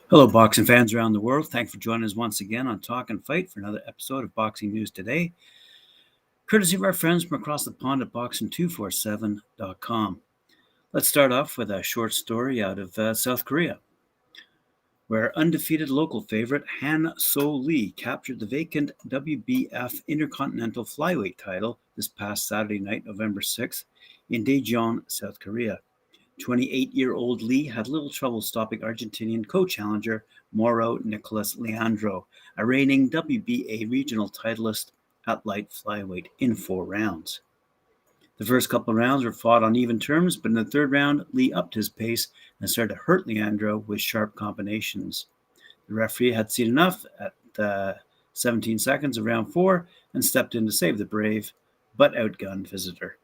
Hello, boxing fans around the world. Thanks for joining us once again on Talk and Fight for another episode of Boxing News Today, courtesy of our friends from across the pond at boxing247.com. Let's start off with a short story out of South Korea, where undefeated local favorite Han So Lee captured the vacant WBF Intercontinental Flyweight title this past Saturday night, November 6th, in Daejeon, South Korea. 28-year-old Lee had little trouble stopping Argentinian co-challenger Mauro Nicolas Leandro, a reigning WBA regional titleist at light flyweight, in 4 rounds. The first couple of rounds were fought on even terms, but in the third round, Lee upped his pace and started to hurt Leandro with sharp combinations. The referee had seen enough at 17 seconds of round 4 and stepped in to save the brave but outgunned visitor.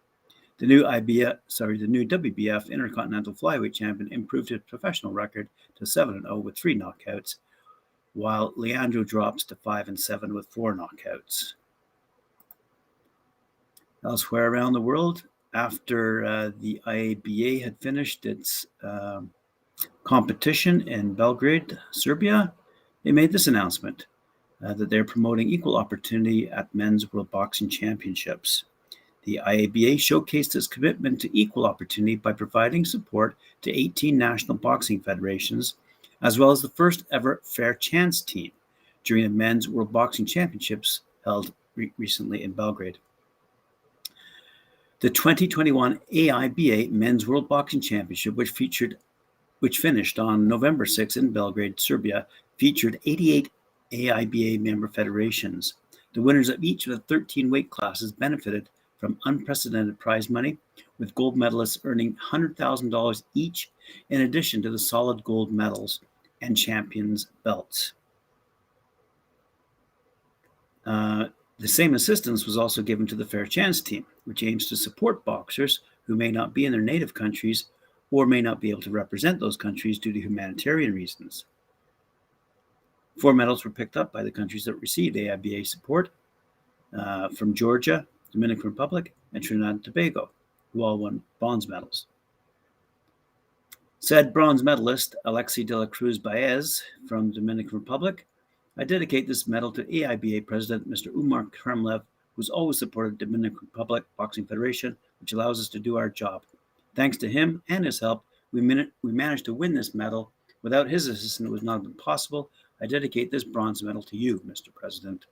The new WBF Intercontinental Flyweight champion improved his professional record to 7-0 with 3 knockouts, while Leandro drops to 5-7 with 4 knockouts. Elsewhere around the world, after the AIBA had finished its competition in Belgrade, Serbia, they made this announcement that they're promoting equal opportunity at Men's World Boxing Championships. The AIBA showcased its commitment to equal opportunity by providing support to 18 national boxing federations, as well as the first ever Fair Chance team during the Men's World Boxing Championships held recently in Belgrade. The 2021 AIBA Men's World Boxing Championship, which finished on November 6 in Belgrade, Serbia, featured 88 AIBA member federations. The winners of each of the 13 weight classes benefited from unprecedented prize money, with gold medalists earning $100,000 each, in addition to the solid gold medals and champions' belts. The same assistance was also given to the Fair Chance team, which aims to support boxers who may not be in their native countries or may not be able to represent those countries due to humanitarian reasons. 4 medals were picked up by the countries that received AIBA support, from Georgia, Dominican Republic, and Trinidad and Tobago, who all won bronze medals. Said bronze medalist, Alexi de la Cruz Baez from Dominican Republic, I dedicate this medal to AIBA President Mr. Umar Kremlev, who's always supported the Dominican Republic Boxing Federation, which allows us to do our job. Thanks to him and his help, we managed to win this medal. Without his assistance, it would not have been possible. I dedicate this bronze medal to you, Mr. President.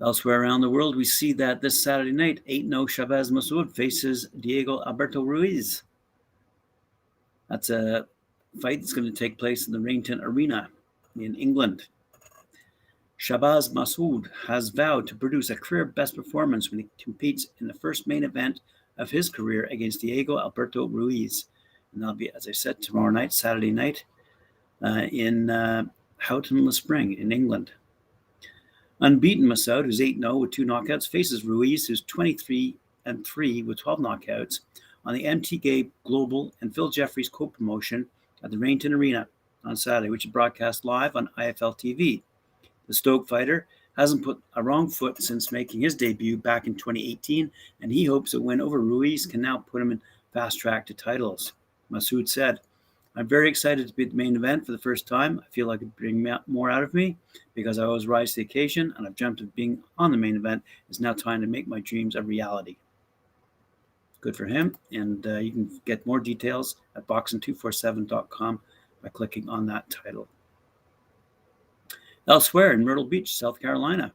Elsewhere around the world, we see that this Saturday night, 8-0 Chavez Massoud faces Diego Alberto Ruiz. That's a fight that's going to take place in the Rainton Arena in England. Chavez Massoud has vowed to produce a career best performance when he competes in the first main event of his career against Diego Alberto Ruiz. And that'll be, as I said, tomorrow night, Saturday night, in Houghton-le-Spring in England. Unbeaten Massoud, who's 8-0 with 2 knockouts, faces Ruiz, who's 23-3 with 12 knockouts, on the MTK Global and Phil Jeffries co-promotion at the Rainton Arena on Saturday, which is broadcast live on IFL TV. The Stoke fighter hasn't put a wrong foot since making his debut back in 2018, and he hopes a win over Ruiz can now put him in fast track to titles. Massoud said, I'm very excited to be at the main event for the first time. I feel like it bring more out of me because I always rise to the occasion, and I've dreamt of being on the main event. It's now time to make my dreams a reality. Good for him, and you can get more details at boxing247.com by clicking on that title. Elsewhere in Myrtle Beach, South Carolina,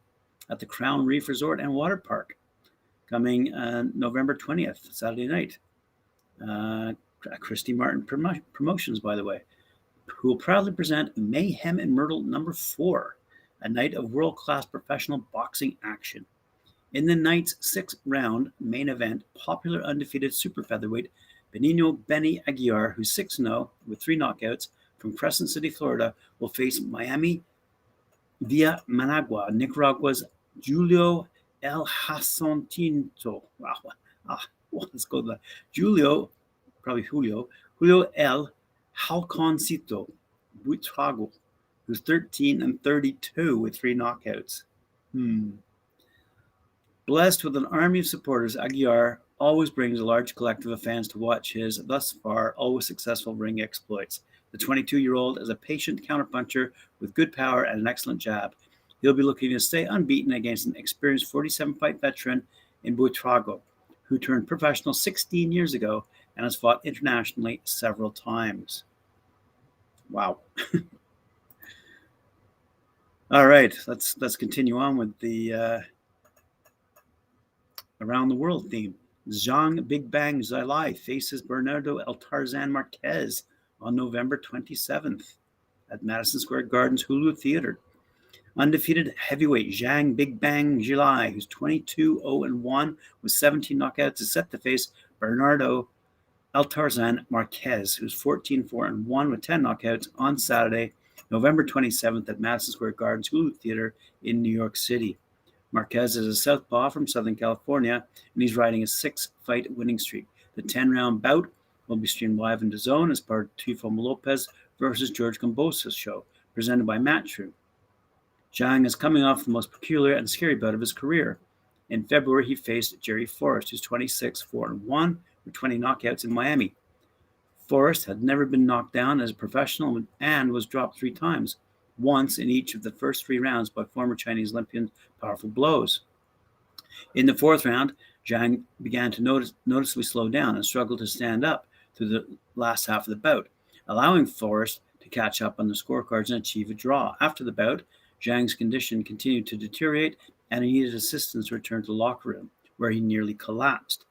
at the Crown Reef Resort and Water Park, coming November 20th, Saturday night. Christy Martin Promotions, by the way, who will proudly present Mayhem in Myrtle number 4, a night of world-class professional boxing action. In the night's 6th-round main event, popular undefeated super featherweight Benigno Benny Aguiar, who's 6-0 with 3 knockouts from Crescent City, Florida, will face Miami via Managua, Nicaragua's Julio El Jacinto. Let's go to that. Julio El Halconcito Buitrago who's 13-32 with 3 knockouts. Blessed with an army of supporters, Aguiar always brings a large collective of fans to watch his, thus far, always successful ring exploits. The 22-year-old is a patient counterpuncher with good power and an excellent jab. He'll be looking to stay unbeaten against an experienced 47-fight veteran in Buitrago, who turned professional 16 years ago and has fought internationally several times. Wow. All right, let's continue on with the around the world theme. Zhang Big Bang Zhilei faces Bernardo El Tarzan Marquez on November 27th at Madison Square Garden's Hulu Theater. Undefeated heavyweight Zhang Big Bang Zhilei, who's 22-0-1 with 17 knockouts, is set to face Bernardo El Tarzan Marquez, who's 14-4-1 with 10 knockouts on Saturday, November 27th at Madison Square Garden's Hulu Theater in New York City. Marquez is a southpaw from Southern California, and he's riding a 6-fight winning streak. The 10-round bout will be streamed live in DAZN as part of Tifo Lopez versus George Kambosa's show, presented by Matchroom. Zhang is coming off the most peculiar and scary bout of his career. In February, he faced Jerry Forrest, who's 26-4-1 with 20 knockouts in Miami. Forrest had never been knocked down as a professional and was dropped 3 times, once in each of the first 3 rounds by former Chinese Olympian powerful blows. In the 4th round, Zhang began to noticeably slow down and struggled to stand up through the last half of the bout, allowing Forrest to catch up on the scorecards and achieve a draw. After the bout, Zhang's condition continued to deteriorate and he needed assistance to return to the locker room, where he nearly collapsed.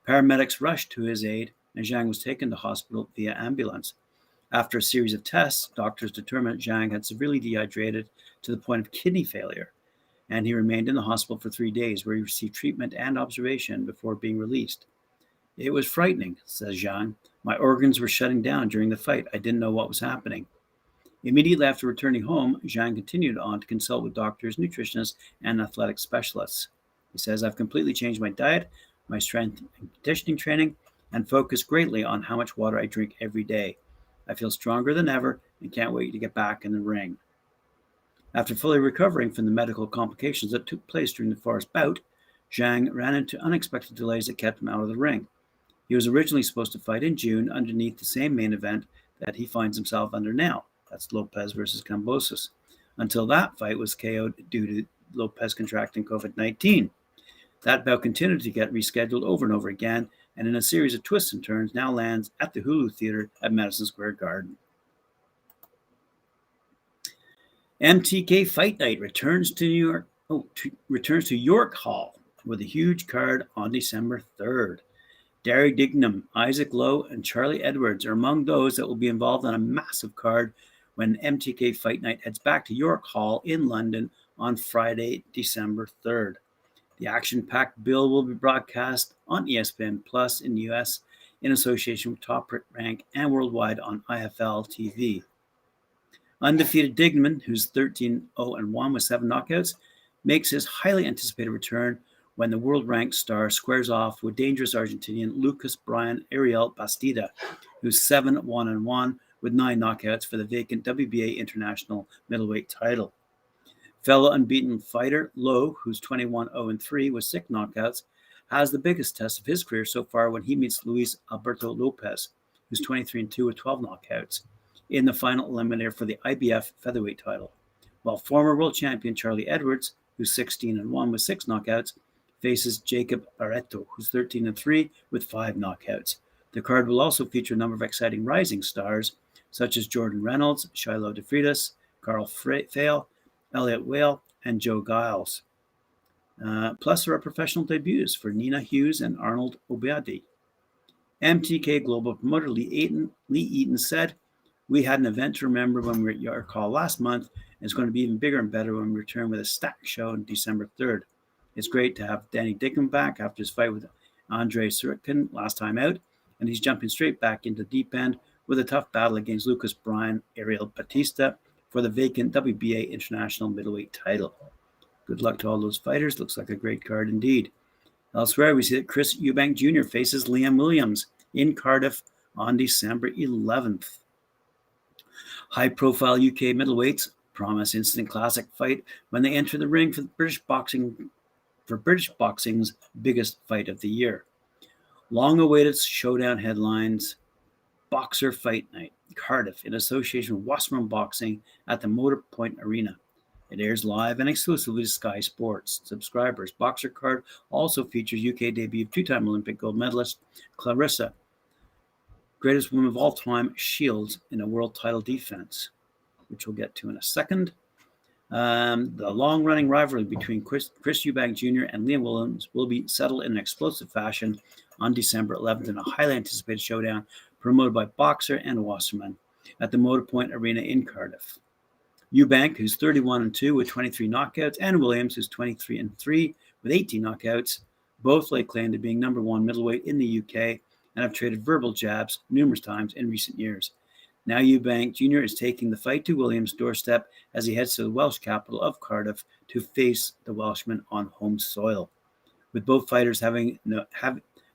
Paramedics rushed to his aid and Zhang was taken to hospital via ambulance. After a series of tests, doctors determined Zhang had severely dehydrated to the point of kidney failure, and he remained in the hospital for 3 days, where he received treatment and observation before being released. "It was frightening," says Zhang. "My organs were shutting down during the fight. I didn't know what was happening." Immediately after returning home, Zhang continued on to consult with doctors, nutritionists, and athletic specialists. He says, "I've completely changed my diet, my strength and conditioning training, and focused greatly on how much water I drink every day. I feel stronger than ever and can't wait to get back in the ring." After fully recovering from the medical complications that took place during the Forrest bout, Zhang ran into unexpected delays that kept him out of the ring. He was originally supposed to fight in June underneath the same main event that he finds himself under now. That's Lopez versus Kambosos. Until that fight was KO'd due to Lopez contracting COVID-19. That bout continued to get rescheduled over and over again, and in a series of twists and turns, now lands at the Hulu Theater at Madison Square Garden. MTK Fight Night returns to York Hall with a huge card on December 3rd. Derek Dignam, Isaac Lowe, and Charlie Edwards are among those that will be involved on a massive card when MTK Fight Night heads back to York Hall in London on Friday, December 3rd. The action-packed bill will be broadcast on ESPN Plus in the U.S. in association with Top Rank and worldwide on IFL TV. Undefeated Digman, who's 13-0-1 with 7 knockouts, makes his highly anticipated return when the world-ranked star squares off with dangerous Argentinian Lucas Brian Ariel Bastida, who's 7-1-1 with 9 knockouts for the vacant WBA International Middleweight title. Fellow unbeaten fighter Lowe, who's 21-0-3 with 6 knockouts, has the biggest test of his career so far when he meets Luis Alberto Lopez, who's 23-2 with 12 knockouts, in the final eliminator for the IBF featherweight title, while former world champion Charlie Edwards, who's 16-1 with 6 knockouts, faces Jacob Barreto, who's 13-3 with 5 knockouts. The card will also feature a number of exciting rising stars, such as Jordan Reynolds, Shiloh DeFreitas, Carl Fail, Elliot Whale, and Joe Giles. Plus, there are professional debuts for Nina Hughes and Arnold Obiadi. MTK Global promoter Lee Eaton said, "We had an event to remember when we were at York Hall last month, and it's going to be even bigger and better when we return with a stacked show on December 3rd. It's great to have Danny Dickman back after his fight with Andrei Sorokin last time out, and he's jumping straight back into the deep end with a tough battle against Lucas Bryan Ariel Batista for the vacant WBA International Middleweight title. Good luck to all those fighters. Looks like a great card indeed." Elsewhere, we see that Chris Eubank Jr. faces Liam Williams in Cardiff on December 11th. High-profile UK middleweights promise instant classic fight when they enter the ring for British boxing's biggest fight of the year. Long-awaited showdown headlines: Boxer Fight Night, Cardiff, in association with Wasserman Boxing at the Motorpoint Arena. It airs live and exclusively to Sky Sports subscribers. Boxer card also features UK debut of two-time Olympic gold medalist Claressa, greatest woman of all time, shields in a world title defense, which we'll get to in a second. The long-running rivalry between Chris Eubank Jr. and Liam Williams will be settled in an explosive fashion on December 11th in a highly anticipated showdown promoted by Boxer and Wasserman at the Motorpoint Arena in Cardiff. Eubank, who's 31-2 with 23 knockouts, and Williams, who's 23-3 with 18 knockouts, both lay claim to being number one middleweight in the UK and have traded verbal jabs numerous times in recent years. Now Eubank Jr. is taking the fight to Williams' doorstep as he heads to the Welsh capital of Cardiff to face the Welshman on home soil. With both fighters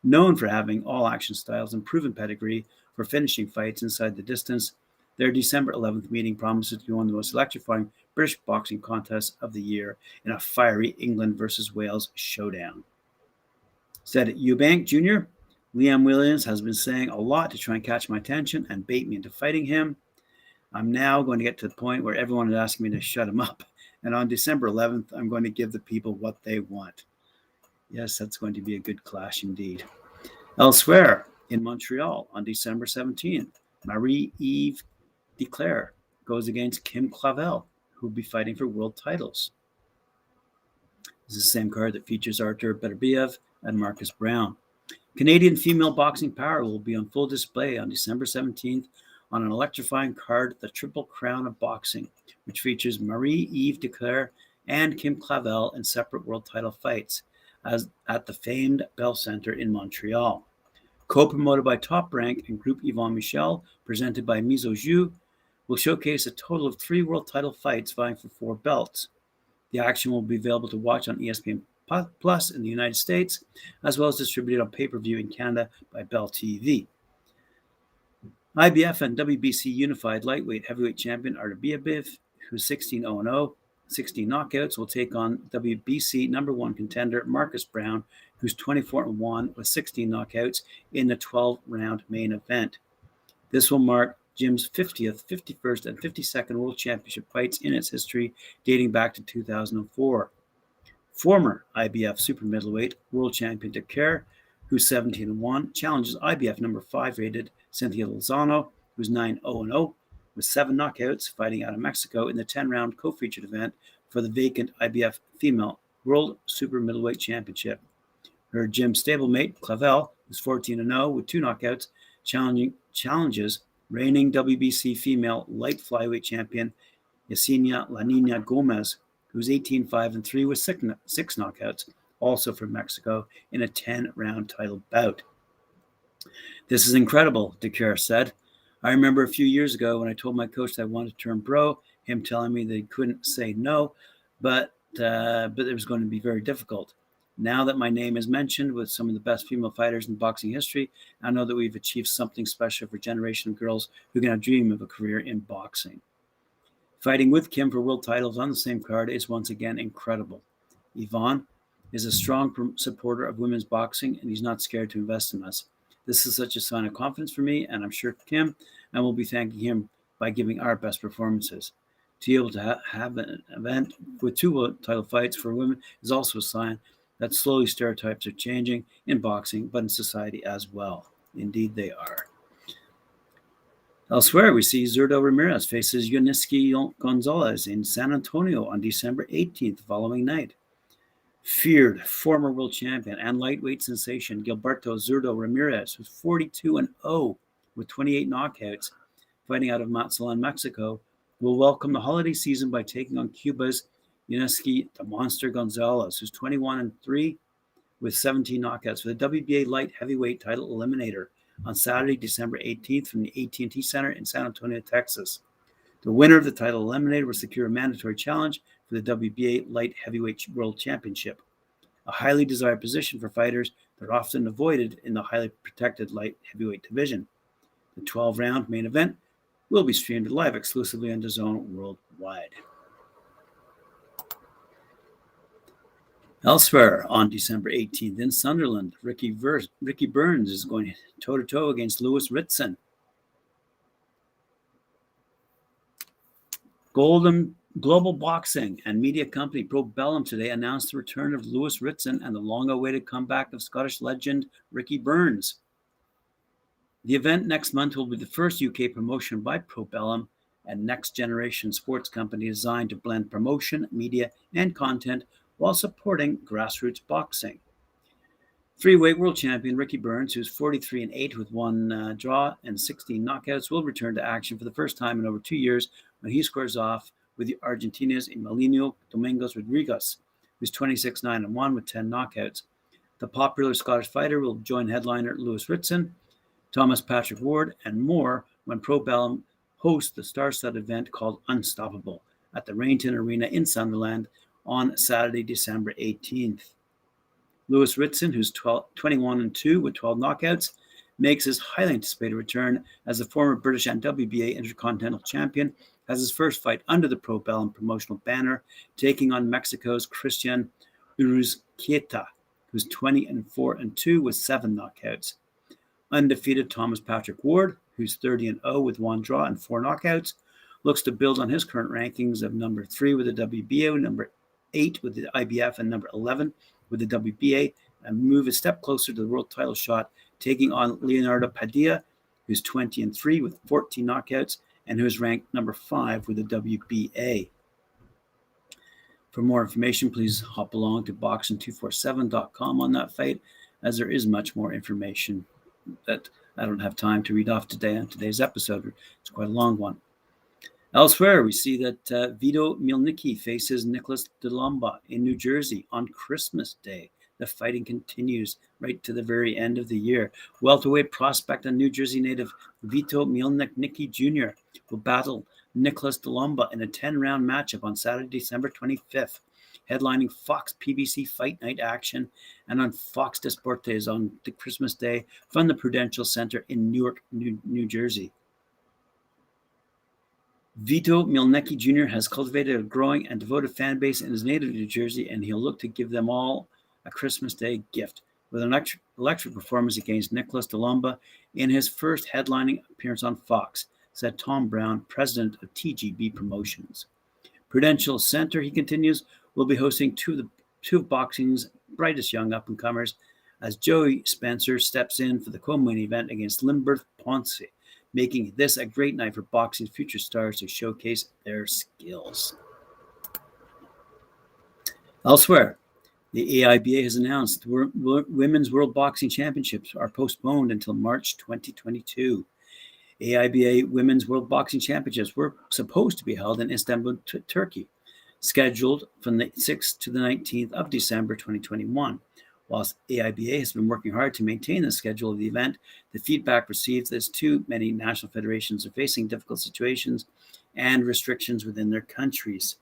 known for having all-action styles and proven pedigree for finishing fights inside the distance, their December 11th meeting promises to be one of the most electrifying British boxing contests of the year in a fiery England versus Wales showdown. Said Eubank Jr., Liam Williams has been saying a lot to try and catch my attention and bait me into fighting him. I'm now going to get to the point where everyone is asking me to shut him up. And on December 11th, I'm going to give the people what they want. Yes, that's going to be a good clash indeed. Elsewhere, in Montreal, on December 17th, Marie-Eve DeClaire goes against Kim Clavel, who will be fighting for world titles. This is the same card that features Artur Beterbiev and Marcus Brown. Canadian female boxing power will be on full display on December 17th on an electrifying card, the Triple Crown of Boxing, which features Marie-Eve DeClaire and Kim Clavel in separate world title fights as at the famed Bell Centre in Montreal. Co-promoted by Top Rank and Group Yvon Michel, presented by Miso Zhu, will showcase a total of 3 world title fights vying for 4 belts. The action will be available to watch on ESPN Plus in the United States, as well as distributed on pay-per-view in Canada by Bell TV. IBF and WBC unified lightweight heavyweight champion Artur Beterbiev, who's 16-0-0, 16 knockouts, will take on WBC number 1 contender Marcus Brown, who's 24-1 with 16 knockouts in the 12-round main event. This will mark Jim's 50th, 51st, and 52nd World Championship fights in its history, dating back to 2004. Former IBF super middleweight world champion DiCaire, who's 17-1, challenges IBF number 5 rated Cynthia Lozano, who's 9-0-0, with 7 knockouts, fighting out of Mexico in the 10-round co-featured event for the vacant IBF Female World Super Middleweight Championship. Her gym stablemate, Clavel, who's 14-0 with 2 knockouts, challenges reigning WBC Female Light Flyweight Champion Yesenia La Nina Gomez, who's 18-5-3 with 6 knockouts, also from Mexico, in a 10-round title bout. This is incredible, DiCaire said. I remember a few years ago when I told my coach that I wanted to turn pro, him telling me that he couldn't say no, but it was going to be very difficult. Now that my name is mentioned with some of the best female fighters in boxing history, I know that we've achieved something special for a generation of girls who can dream of a career in boxing. Fighting with Kim for world titles on the same card is once again incredible. Yvon is a strong supporter of women's boxing, and he's not scared to invest in us. This is such a sign of confidence for me, and I'm sure Kim, and we'll be thanking him by giving our best performances. To be able to have an event with 2 world title fights for women is also a sign that slowly stereotypes are changing in boxing, but in society as well. Indeed, they are. Elsewhere, we see Zurdo Ramirez faces Yuniski Gonzalez in San Antonio on December 18th, the following night. Feared former world champion and lightweight sensation Gilberto Zurdo Ramirez, who's 42-0 with 28 knockouts, fighting out of Mazatlan, Mexico, will welcome the holiday season by taking on Cuba's Yuniski the Monster Gonzalez, who's 21-3 with 17 knockouts for the WBA light heavyweight title eliminator on Saturday, December 18th from the AT&T Center in San Antonio, Texas. The winner of the title eliminator will secure a mandatory challenge for the WBA light heavyweight world championship, a highly desired position for fighters that are often avoided in the highly protected light heavyweight division. The 12-round main event will be streamed live exclusively on DAZN worldwide. Elsewhere, on December 18th in Sunderland, Ricky Burns is going toe-to-toe against Lewis Ritson. Global Boxing and media company Probellum today announced the return of Lewis Ritson and the long-awaited comeback of Scottish legend Ricky Burns. The event next month will be the first UK promotion by Probellum, a next-generation sports company designed to blend promotion, media, and content while supporting grassroots boxing. Three-weight world champion Ricky Burns, who's 43-8 with one draw and 16 knockouts, will return to action for the first time in over 2 years when he squares off with the Argentina's Emiliano Domingos Rodriguez, who's 26-9-1 with 10 knockouts. The popular Scottish fighter will join headliner Lewis Ritson, Thomas Patrick Ward, and more when Probellum hosts the star-studded event called Unstoppable at the Rainton Arena in Sunderland on Saturday, December 18th. Lewis Ritson, who's 21-2 with 12 knockouts, makes his highly anticipated return as the former British and WBA Intercontinental champion, has his first fight under the Probellum promotional banner, taking on Mexico's Christian Uruzquieta, who's 20-4-2 with 7 knockouts. Undefeated Thomas Patrick Ward, who's 30-0 with 1 draw and 4 knockouts, looks to build on his current rankings of number 3 with the WBA, number 8 with the IBF, and number 11 with the WBA, and move a step closer to the world title shot, taking on Leonardo Padilla, who's 20-3 with 14 knockouts, and who is ranked number 5 with the WBA. For more information, please hop along to boxing247.com on that fight, as there is much more information that I don't have time to read off today on today's episode. It's quite a long one. Elsewhere, we see that Vito Mielnicki faces Nicholas Delomba in New Jersey on Christmas Day. The fighting continues right to the very end of the year. Welterweight prospect and New Jersey native Vito Mielnicki Jr. will battle Nicholas Delomba in a 10-round matchup on Saturday, December 25th, headlining Fox PBC Fight Night action and on Fox Deportes on the Christmas Day from the Prudential Center in Newark, New Jersey. Vito Mielnicki Jr. has cultivated a growing and devoted fan base in his native New Jersey, and he'll look to give them all a Christmas Day gift with an electric performance against Nicholas Delomba in his first headlining appearance on Fox, said Tom Brown, president of TGB Promotions. Prudential Center, he continues, will be hosting two of boxing's brightest young up-and-comers as Joey Spencer steps in for the co-main event against Limberth Ponce, making this a great night for boxing's future stars to showcase their skills. Elsewhere, the AIBA has announced Women's World Boxing Championships are postponed until March 2022. AIBA Women's World Boxing Championships were supposed to be held in Istanbul, Turkey, scheduled from the 6th to the 19th of December 2021. Whilst AIBA has been working hard to maintain the schedule of the event, the feedback received is too many national federations are facing difficult situations and restrictions within their countries.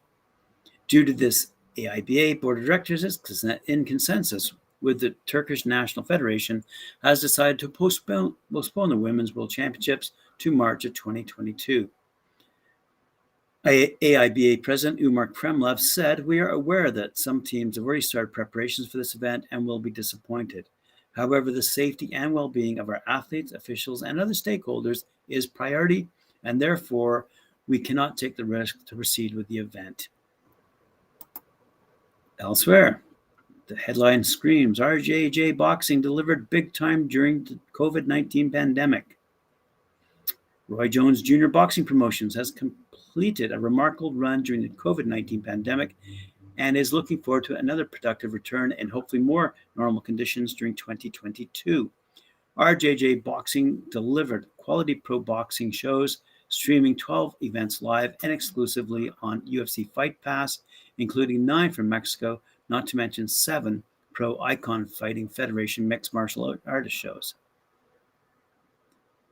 Due to this, AIBA Board of Directors is in consensus with the Turkish National Federation has decided to postpone the Women's World Championships to March of 2022. AIBA President Umar Kremlev said, "We are aware that some teams have already started preparations for this event and will be disappointed. However, the safety and well-being of our athletes, officials, and other stakeholders is priority, and therefore we cannot take the risk to proceed with the event." Elsewhere, the headline screams, RJJ Boxing delivered big time during the COVID-19 pandemic. Roy Jones Jr. Boxing Promotions has completed a remarkable run during the COVID-19 pandemic and is looking forward to another productive return and hopefully more normal conditions during 2022. RJJ Boxing delivered quality pro boxing shows, streaming 12 events live and exclusively on UFC Fight Pass, including 9 from Mexico, not to mention 7 Pro Icon Fighting Federation mixed martial artist shows.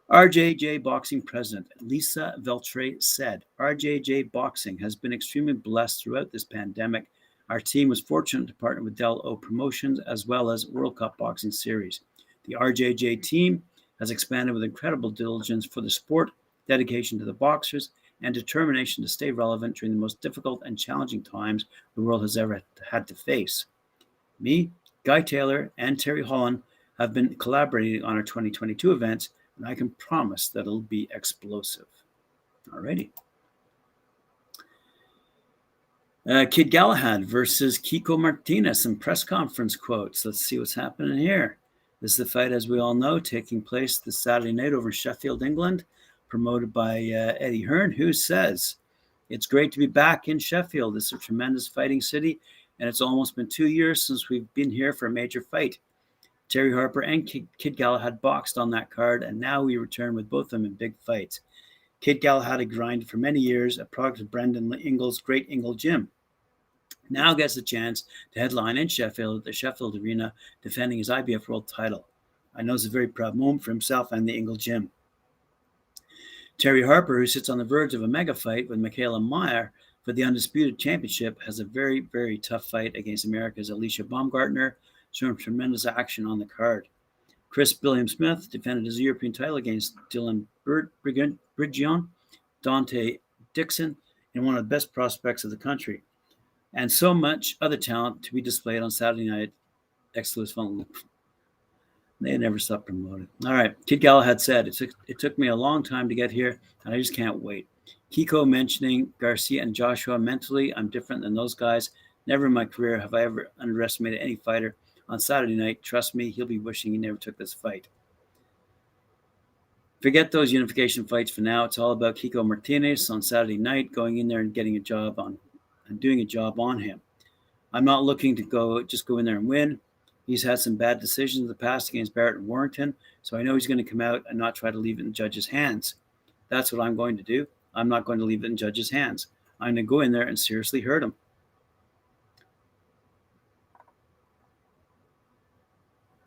RJJ Boxing President Lisa Veltre said, RJJ Boxing has been extremely blessed throughout this pandemic. Our team was fortunate to partner with Del O Promotions as well as World Cup Boxing Series. The RJJ team has expanded with incredible diligence for the sport, dedication to the boxers, and determination to stay relevant during the most difficult and challenging times the world has ever had to face. Me, Guy Taylor, and Terry Holland have been collaborating on our 2022 events, and I can promise that it'll be explosive. Alrighty. Kid Galahad versus Kiko Martinez, some press conference quotes. Let's see what's happening here. This is the fight, as we all know, taking place this Saturday night over in Sheffield, England, promoted by Eddie Hearn, who says, "It's great to be back in Sheffield. It's a tremendous fighting city, and it's almost been 2 years since we've been here for a major fight. Terry Harper and Kid Galahad boxed on that card, and now we return with both of them in big fights. Kid Galahad had grinded for many years, a product of Brendan Ingle's Great Ingle Gym. Now gets a chance to headline in Sheffield at the Sheffield Arena, defending his IBF world title. I know it's a very proud moment for himself and the Ingle Gym. Terry Harper, who sits on the verge of a mega fight with Michaela Meyer for the Undisputed Championship, has a very, very tough fight against America's Alicia Baumgartner, showing tremendous action on the card. Chris Billiam-Smith defended his European title against Dylan Bridgion, Dante Dixon, and one of the best prospects of the country. And so much other talent to be displayed on Saturday night. Excellent fun. They never stop promoting. All right. Kid Galahad said, it took me a long time to get here, and I just can't wait. Kiko mentioning Garcia and Joshua, mentally, I'm different than those guys. Never in my career have I ever underestimated any fighter. On Saturday night, trust me, he'll be wishing he never took this fight. Forget those unification fights for now. It's all about Kiko Martinez on Saturday night, going in there and getting a job on and doing a job on him. I'm not looking to go in there and win. He's had some bad decisions in the past against Barrett and Warrington, so I know he's going to come out and not try to leave it in the judge's hands. That's what I'm going to do. I'm not going to leave it in the judge's hands. I'm going to go in there and seriously hurt him.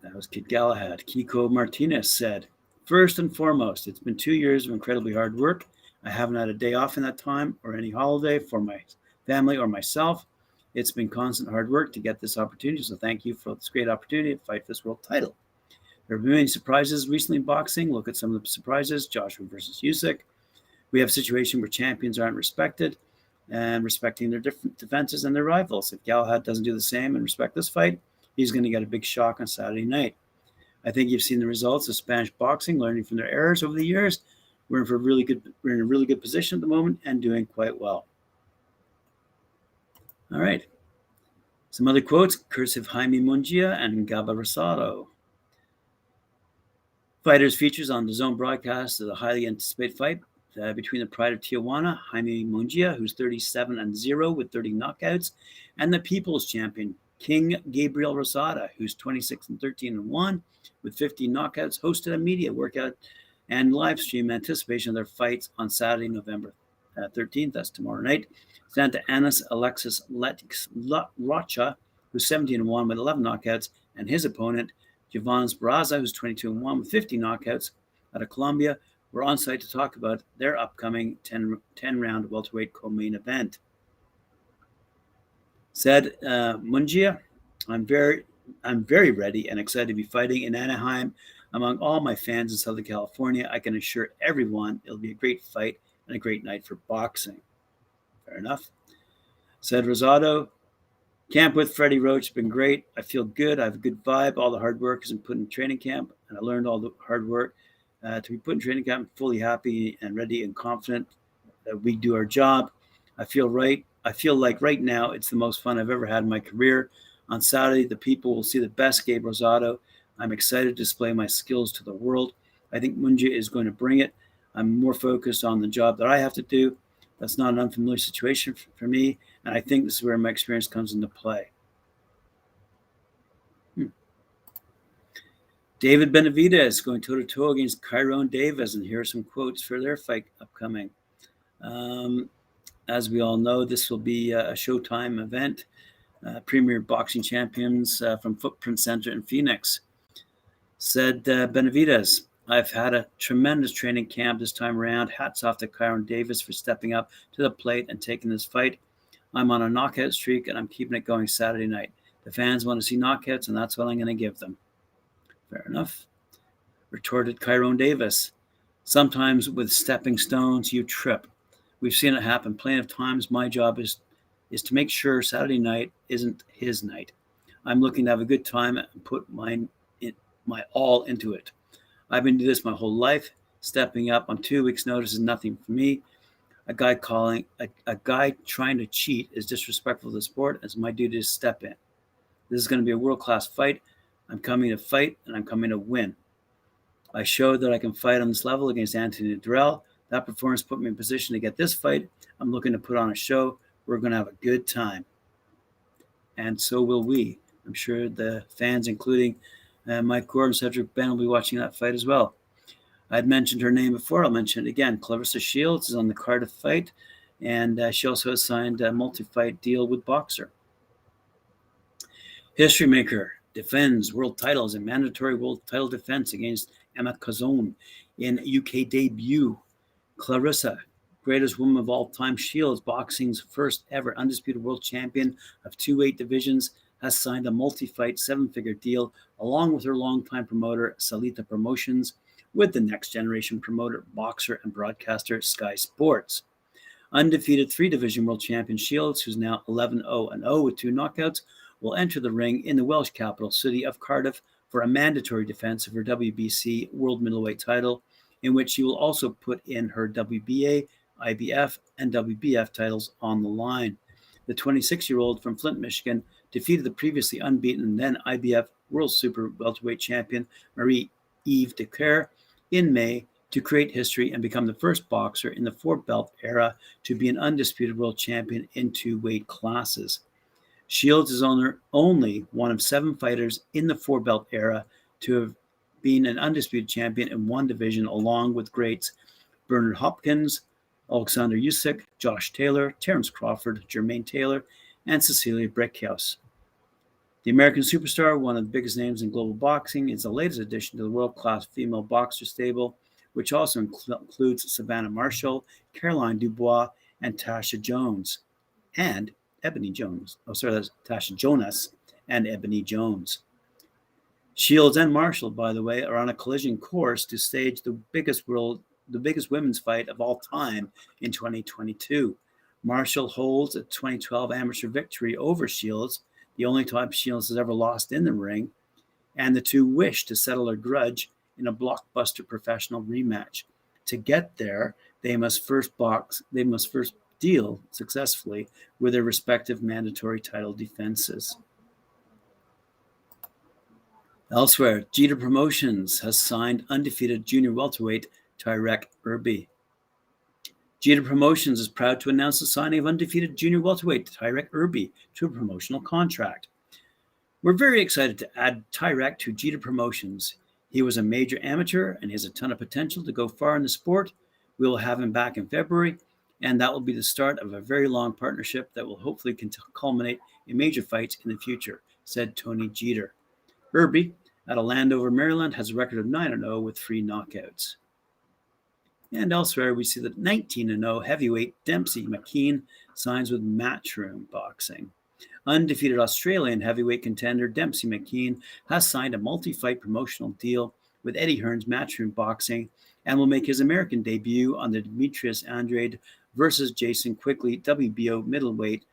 That was Kid Galahad. Kiko Martinez said, first and foremost, it's been 2 years of incredibly hard work. I haven't had a day off in that time or any holiday for my family or myself. It's been constant hard work to get this opportunity, so thank you for this great opportunity to fight for this world title. There have been many surprises recently in boxing. Look at some of the surprises. Joshua versus Usyk. We have a situation where champions aren't respected and respecting their different defenses and their rivals. If Galahad doesn't do the same and respect this fight, he's going to get a big shock on Saturday night. I think you've seen the results of Spanish boxing, learning from their errors over the years. We're in a really good position at the moment and doing quite well. All right. Some other quotes. Cursive Jaime Munguia and EubankWilliams. Fighters features on the Zone broadcast of the highly anticipated fight between the Pride of Tijuana, Jaime Munguia, who's 37-0 with 30 knockouts, and the People's Champion, King Gabriel Rosada, who's 26-13-1 with 50 knockouts, hosted a media workout and live stream in anticipation of their fights on Saturday, November 13th. That's tomorrow night. Santa Anna's Alexis Rocha, who's 17-1 with 11 knockouts, and his opponent, Jovanes Barraza, who's 22-1 with 50 knockouts, out of Colombia, were on site to talk about their upcoming 10-round welterweight co-main event. Said Munguia, I'm very ready and excited to be fighting in Anaheim among all my fans in Southern California. I can assure everyone it'll be a great fight and a great night for boxing. Fair enough. Said Rosado, camp with Freddie Roach has been great. I feel good. I have a good vibe. All the hard work has been put in training camp, and I learned all the hard work to be put in training camp. I'm fully happy and ready and confident that we do our job. I feel like right now it's the most fun I've ever had in my career. On Saturday, the people will see the best Gabe Rosado. I'm excited to display my skills to the world. I think Munguia is going to bring it. I'm more focused on the job that I have to do. That's not an unfamiliar situation for me, and I think this is where my experience comes into play. David Benavidez going toe-to-toe against Kyrone Davis, and here are some quotes for their fight upcoming. As we all know, this will be a Showtime event. Premier boxing champions from Footprint Center in Phoenix. Said Benavidez, I've had a tremendous training camp this time around. Hats off to Kyrone Davis for stepping up to the plate and taking this fight. I'm on a knockout streak, and I'm keeping it going Saturday night. The fans want to see knockouts, and that's what I'm going to give them. Fair enough. Retorted Kyrone Davis. Sometimes with stepping stones, you trip. We've seen it happen plenty of times. My job is to make sure Saturday night isn't his night. I'm looking to have a good time and put my all into it. I've been doing this my whole life. Stepping up on 2 weeks' notice is nothing for me. A guy trying to cheat is disrespectful to the sport. It's my duty to step in. This is going to be a world-class fight. I'm coming to fight, and I'm coming to win. I showed that I can fight on this level against Anthony Durrell. That performance put me in position to get this fight. I'm looking to put on a show. We're going to have a good time. And so will we. I'm sure the fans, including Mike Gordon, Cedric Ben, will be watching that fight as well. I'd mentioned her name before. I'll mention it again. Claressa Shields is on the Cardiff fight, and she also has signed a multi-fight deal with Boxer. History maker defends world titles in mandatory world title defense against Emma Cazone in UK debut. Claressa, greatest woman of all time, Shields, boxing's first ever undisputed world champion of 2 weight divisions, has signed a multi-fight 7-figure deal along with her longtime promoter, Salita Promotions, with the next generation promoter, boxer, and broadcaster Sky Sports. Undefeated 3-division world champion Shields, who's now 11-0-0 with 2 knockouts, will enter the ring in the Welsh capital city of Cardiff for a mandatory defense of her WBC world middleweight title, in which she will also put in her WBA, IBF, and WBF titles on the line. The 26-year-old from Flint, Michigan, defeated the previously unbeaten then IBF World Super Welterweight champion Marie-Eve Dicaire in May to create history and become the first boxer in the 4-belt era to be an undisputed world champion in 2 weight classes. Shields is only one of 7 fighters in the 4-belt era to have been an undisputed champion in 1 division, along with greats Bernard Hopkins, Alexander Usyk, Josh Taylor, Terence Crawford, Jermaine Taylor, and Cecilia Brækhus. The American superstar, one of the biggest names in global boxing, is the latest addition to the world-class female boxer stable, which also includes Savannah Marshall, Caroline Dubois, and Tasha Jonas and Ebony Jones. Shields and Marshall, by the way, are on a collision course to stage the biggest women's fight of all time in 2022. Marshall holds a 2012 amateur victory over Shields, the only time Shields has ever lost in the ring, and the two wish to settle their grudge in a blockbuster professional rematch. To get there, they must first deal successfully with their respective mandatory title defenses. Elsewhere, Jeter Promotions has signed undefeated junior welterweight Tarek Irby. Jeter Promotions is proud to announce the signing of undefeated junior welterweight Tarek Irby to a promotional contract. We're very excited to add Tarek to Jeter Promotions. He was a major amateur and he has a ton of potential to go far in the sport. We will have him back in February, and that will be the start of a very long partnership that will hopefully culminate in major fights in the future, said Tony Jeter. Irby, out of Landover, Maryland, has a record of 9-0 with 3 knockouts. And elsewhere, we see that 19-0 heavyweight Dempsey McKean signs with Matchroom Boxing. Undefeated Australian heavyweight contender Dempsey McKean has signed a multi-fight promotional deal with Eddie Hearn's Matchroom Boxing and will make his American debut on the Demetrius Andrade versus Jason Quigley WBO middleweight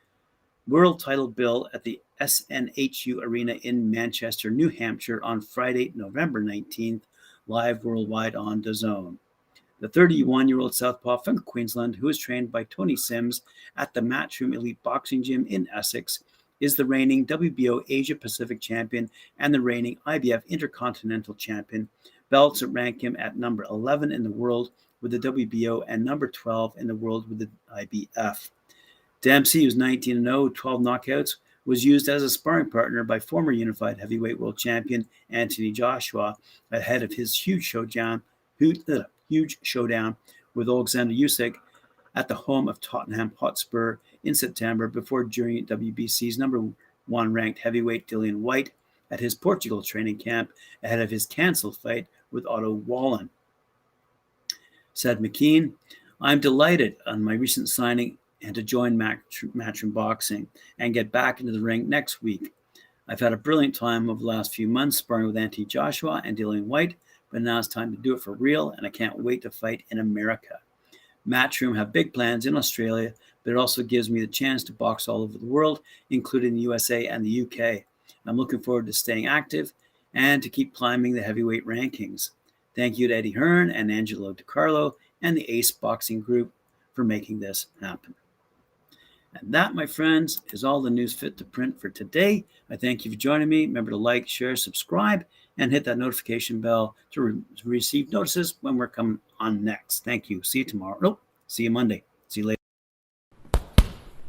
world title bill at the SNHU Arena in Manchester, New Hampshire on Friday, November 19th, live worldwide on DAZN. The 31-year-old southpaw from Queensland, who is trained by Tony Sims at the Matchroom Elite Boxing Gym in Essex, is the reigning WBO Asia Pacific champion and the reigning IBF Intercontinental champion. Belts that rank him at number 11 in the world with the WBO and number 12 in the world with the IBF. Dempsey, who's 19-0 with 12 knockouts, was used as a sparring partner by former unified heavyweight world champion Anthony Joshua ahead of his huge showdown with Alexander Usyk at the home of Tottenham Hotspur in September before joining WBC's number 1 ranked heavyweight Dillian Whyte at his Portugal training camp ahead of his cancelled fight with Otto Wallen. Said McKean, I'm delighted on my recent signing and to join Matchroom Boxing and get back into the ring next week. I've had a brilliant time over the last few months sparring with Anthony Joshua and Dillian Whyte, but now it's time to do it for real, and I can't wait to fight in America. Matchroom have big plans in Australia, but it also gives me the chance to box all over the world, including the USA and the UK. I'm looking forward to staying active and to keep climbing the heavyweight rankings. Thank you to Eddie Hearn and Angelo DiCarlo and the Ace Boxing Group for making this happen. And that, my friends, is all the news fit to print for today. I thank you for joining me. Remember to like, share, subscribe, and hit that notification bell to receive notices when we're coming on next. Thank you. See you tomorrow. Nope. See you Monday. See you later.